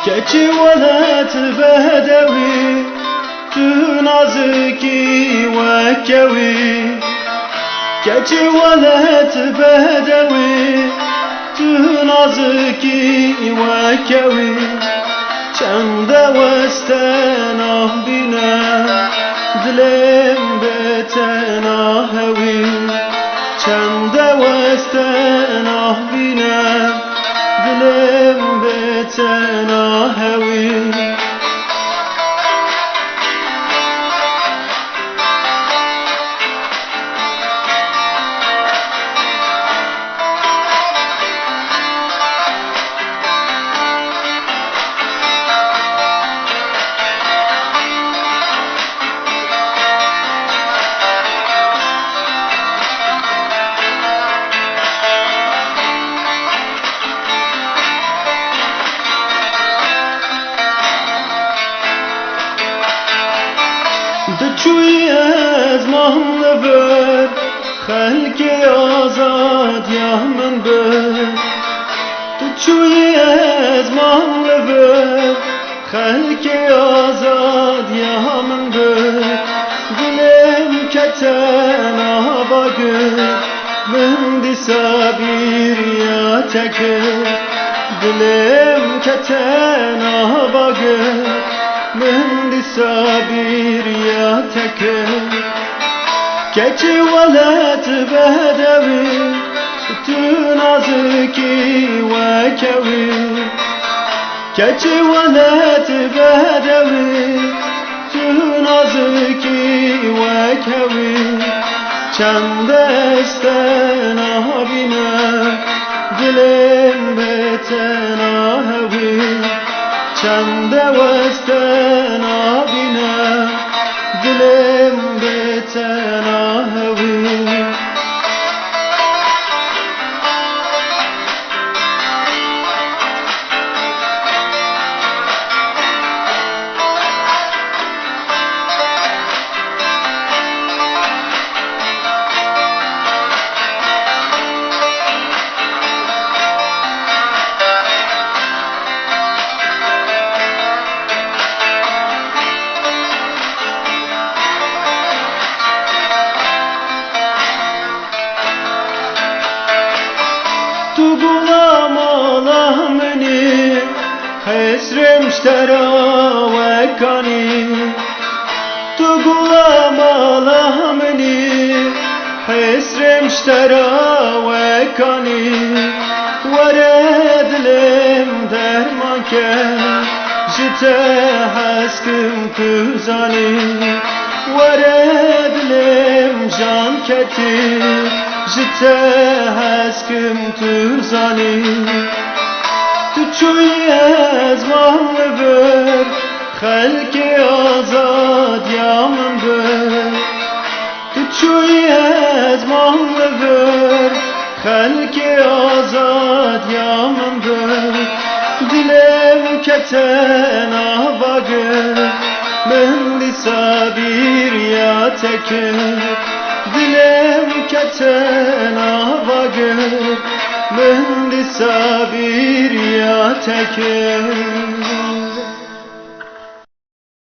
keçi velet bedevi tu naziki vekevi keçi velet bedevi tu naziki vekevi çende vestenah bine dilim betena hevi çende vestenah bine dilim betena hevi دچوی از محمل بر خلق آزاد یا من بر دچوی از محمل بر خلق آزاد یا من بر دلم کتن آبا گر من دی سابیر یا تکر دلم کتن آبا گر من دی سابیر یا تکر keçi velet bedevi tu naziki vekevi keçi velet bedevi tu naziki vekevi çende estena bine dilim betena hevi çende vestena bine dilim betena hevi تو غلام منی حسرم اشترا وکانی تو غلام منی حسرم اشترا وکانی ورد لم درمان که جته حسکم کزانی ورد لم جان کتی جته هسکم تو زانی تو چوی از محمل بر خلق آزاد یا من بر تو چوی از محمل بر خلق آزاد یا من بر دلم کتن آبا گر من دی سابیر یا تکر dilim ketena bagır Mehdi sabir ya teker